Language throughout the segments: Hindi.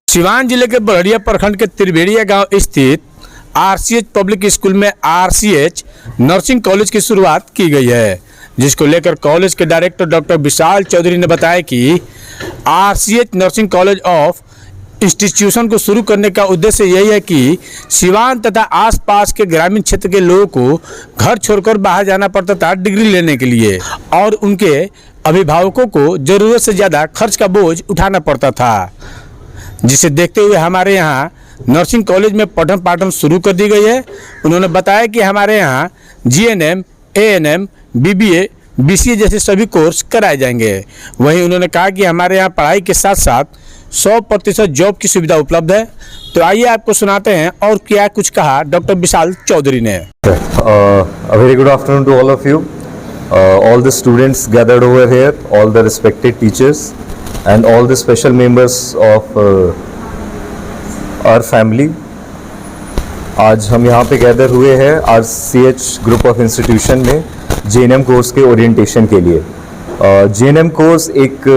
सिवान जिले के बड़हरिया प्रखंड के त्रिवेड़िया गांव स्थित आरसीएच पब्लिक स्कूल में आरसीएच नर्सिंग कॉलेज की शुरुआत की गई है, जिसको लेकर कॉलेज के डायरेक्टर डॉक्टर विशाल चौधरी ने बताया कि RCH nursing college of institution को शुरू करने का उद्देश्य यही है कि सिवान तथा आसपास के ग्रामीण क्षेत्र के लोगों को घर छोड़कर बाहर जाना पड़ता था डिग्री लेने के लिए, और उनके अभिभावकों को ज़रूरत से ज़्यादा खर्च का बोझ उठाना पड़ता था, जिसे देखते हुए हमारे यहाँ नर्सिंग कॉलेज में पठन पाठन शुरू कर दी गई है। उन्होंने बताया कि हमारे यहाँ जीएनएम, एएनएम, बीबीए, बीसीए जैसे सभी कोर्स कराए जाएंगे। वहीं उन्होंने कहा कि हमारे यहाँ पढ़ाई के साथ साथ 100% जॉब की सुविधा उपलब्ध है। तो आइए आपको सुनाते हैं और क्या कुछ कहा डॉक्टर विशाल चौधरी ने। Very good afternoon to all of you, all the students gathered over here, all the respected teachers and all the special members of our family। आज हम यहाँ पे गैदर हुए हैं आरसीएच ग्रुप ऑफ इंस्टीट्यूशन में जीएनएम कोर्स के ओरिएंटेशन के लिए। जीएनएम कोर्स एक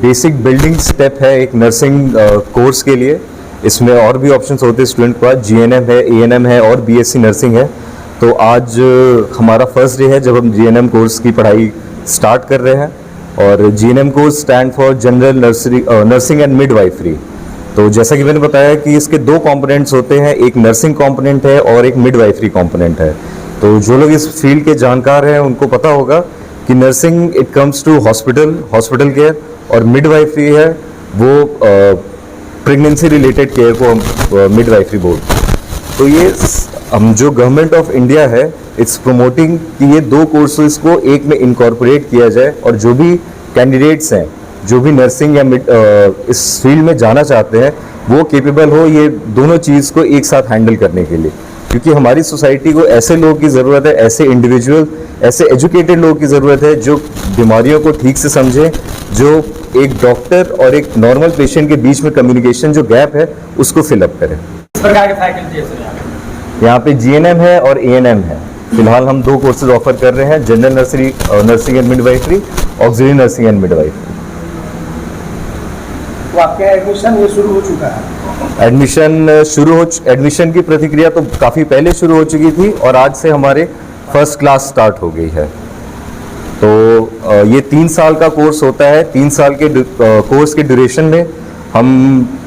बेसिक बिल्डिंग स्टेप है एक नर्सिंग कोर्स के लिए। इसमें और भी ऑप्शंस होते हैं स्टूडेंट के पास, जीएनएम है, एएनएम है और बीएससी नर्सिंग है। तो आज हमारा फर्स्ट डे है जब हम जीएनएम कोर्स की पढ़ाई स्टार्ट कर रहे हैं, और GNM course stand for general nursing and midwifery. तो जैसा कि मैंने बताया कि इसके दो कंपोनेंट्स होते हैं, एक नर्सिंग कंपोनेंट है और एक मिडवाइफरी कंपोनेंट है। तो जो लोग इस फील्ड के जानकार हैं उनको पता होगा कि nursing it comes to hospital care, और मिडवाइफरी है वो प्रेगनेंसी रिलेटेड केयर को हम मिडवाइफरी बोलते हैं। तो ये हम जो गवर्नमेंट ऑफ इंडिया है इट्स प्रोमोटिंग कि ये दो कोर्सेज को एक में इनकॉर्पोरेट किया जाए, और जो भी कैंडिडेट्स हैं जो भी नर्सिंग या इस फील्ड में जाना चाहते हैं वो केपेबल हो ये दोनों चीज़ को एक साथ हैंडल करने के लिए। क्योंकि हमारी सोसाइटी को ऐसे लोगों की ज़रूरत है, ऐसे इंडिविजुअल, ऐसे एजुकेटेड लोगों की ज़रूरत है जो बीमारियों को ठीक से समझें, जो एक डॉक्टर और एक नॉर्मल पेशेंट के बीच में कम्युनिकेशन जो गैप है उसको फिलअप करें। इस प्रकार के फैकल्टी यहाँ पे जीएनएम है और एएनएम है। फिलहाल हम दो कोर्सेज ऑफर कर रहे हैं, general nursing and midwifery, auxiliary nursing and midwifery. तो आपका एडमिशन ये शुरू हो चुका है? एडमिशन की प्रतिक्रिया तो काफ़ी पहले शुरू हो चुकी थी, और आज से हमारे फर्स्ट क्लास स्टार्ट हो गई है। तो ये 3 साल का कोर्स होता है। 3 साल के कोर्स के ड्यूरेशन में हम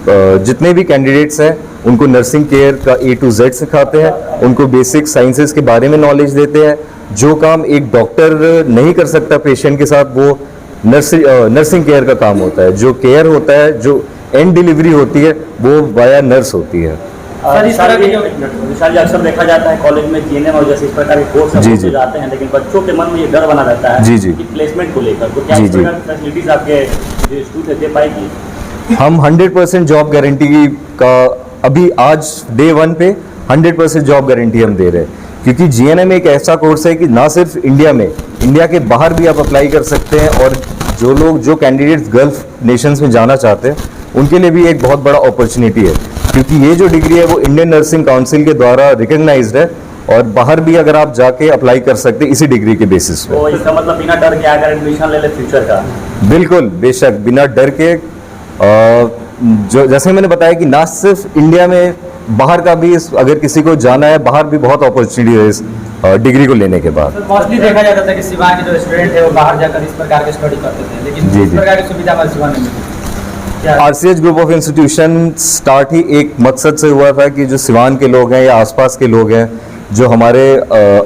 जितने भी कैंडिडेट्स हैं उनको नर्सिंग केयर का A to Z सिखाते हैं, उनको बेसिक साइंसेस के बारे में नॉलेज देते हैं। जो काम एक डॉक्टर नहीं कर सकता पेशेंट के साथ वो नर्सिंग केयर का काम होता है। जो केयर होता है, जो एंड डिलीवरी होती है वो वाया नर्स होती है। सर, इस तरह के विशाल अक्सर देखा जाता है कॉलेज में जीएनएम और जैसे इस प्रकार के कोर्स हो जाते हैं, लेकिन बच्चों के मन में ये डर बना रहता है कि प्लेसमेंट को लेकर। तो क्या इस प्रकार की फैसिलिटीज आपके इंस्टीट्यूट दे पाएगी? हम 100% जॉब गारंटी का अभी आज डे 1 पे 100% जॉब गारंटी हम दे रहे हैं, क्योंकि जीएनएम एक ऐसा कोर्स है कि ना सिर्फ इंडिया में, इंडिया के बाहर भी आप अप्लाई कर सकते हैं, और जो कैंडिडेट्स गल्फ नेशंस में जाना चाहते हैं उनके लिए भी एक बहुत बड़ा अपॉर्चुनिटी है, क्योंकि ये जो डिग्री है वो इंडियन नर्सिंग काउंसिल के द्वारा रिकग्नाइज्ड है, और बाहर भी अगर आप जाके अप्लाई कर सकते हैं इसी डिग्री के बेसिस पे। तो इसका मतलब बिना डर के अगर एडमिशन ले ले फ्यूचर का? बिल्कुल, बेशक, बिना डर के। जो जैसे मैंने बताया कि ना सिर्फ इंडिया में, बाहर का भी अगर किसी को जाना है बाहर भी बहुत अपॉर्चुनिटी है इस डिग्री को लेने के बाद। मोस्टली देखा जाता था कि सिवान के जो स्टूडेंट है वो बाहर जाकर इस प्रकार के स्टडी करते थे, लेकिन इस प्रकार की सुविधा हमारे सिवान में मिली। RCH group of institution start ही एक मकसद से हुआ था कि जो सिवान के लोग हैं या आसपास के लोग हैं, जो हमारे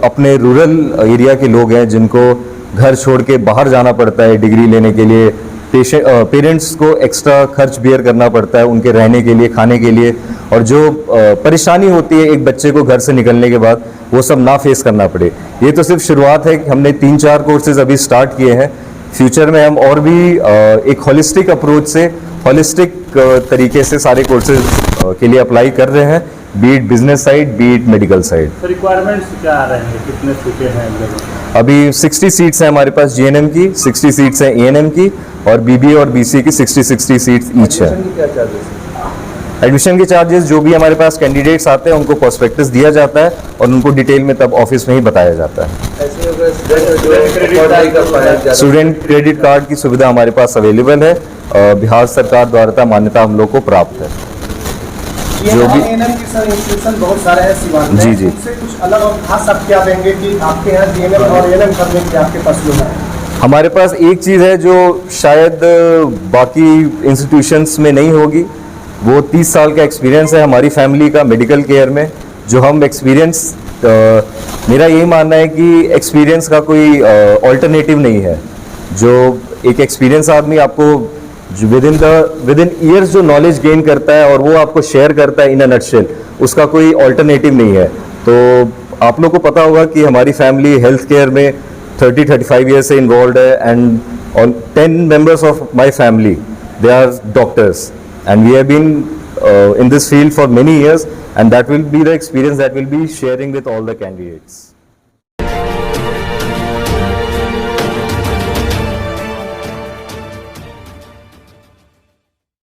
अपने रूरल एरिया के लोग हैं जिनको घर छोड़ के बाहर जाना पड़ता है डिग्री लेने के लिए, पेरेंट्स को एक्स्ट्रा खर्च बेयर करना पड़ता है उनके रहने के लिए, खाने के लिए, और जो परेशानी होती है एक बच्चे को घर से निकलने के बाद वो सब ना फेस करना पड़े। ये तो सिर्फ शुरुआत है कि हमने 3-4 कोर्सेज अभी स्टार्ट किए हैं। फ्यूचर में हम और भी एक होलिस्टिक अप्रोच से, होलिस्टिक तरीके से सारे कोर्सेज के लिए अप्लाई कर रहे हैं, be it business side, be it medical side. Requirements क्या आ रहे हैं, कितने सीटें हैं? अभी 60 सीट्स हैं हमारे पास जीएनएम की, 60 सीट्स हैं एएनएम की, और बीबीए और बीसीए की 60 सीट्स ईच है। एडमिशन के चार्जेस जो भी हमारे पास कैंडिडेट्स आते हैं उनको प्रोस्पेक्टस दिया जाता है, और उनको डिटेल में तब ऑफिस में ही बताया जाता है। स्टूडेंट क्रेडिट कार्ड की सुविधा हमारे पास अवेलेबल है, बिहार सरकार द्वारा मान्यता हम लोग को प्राप्त है। जो भी जीएनएम की सर इंस्टीट्यूशन बहुत सारे हैं सीवान में, जी, जी। उससे कुछ अलग और खास आप क्या देंगे कि आपके यहाँ जीएनएम और एएनएम करने के आपके पास लोग हैं? हमारे पास एक चीज़ है जो शायद बाकी इंस्टीट्यूशंस में नहीं होगी, वो 30 साल का एक्सपीरियंस है हमारी फैमिली का मेडिकल केयर में, जो हम एक्सपीरियंस मेरा यही मानना है कि एक्सपीरियंस का कोई ऑल्टरनेटिव नहीं है। जो एक एक्सपीरियंस आदमी आपको विद इन ईयर्स जो नॉलेज गेन करता है और वो आपको शेयर करता है इन अ नटशेल, उसका कोई ऑल्टरनेटिव नहीं है। तो आप लोग को पता होगा कि हमारी फैमिली हेल्थ केयर में 30-35 ईयर से इन्वॉल्व है, and on 10 members of my family they are doctors, and we have been in this field for many years, and that will be the experience that we'll be sharing with all the candidates.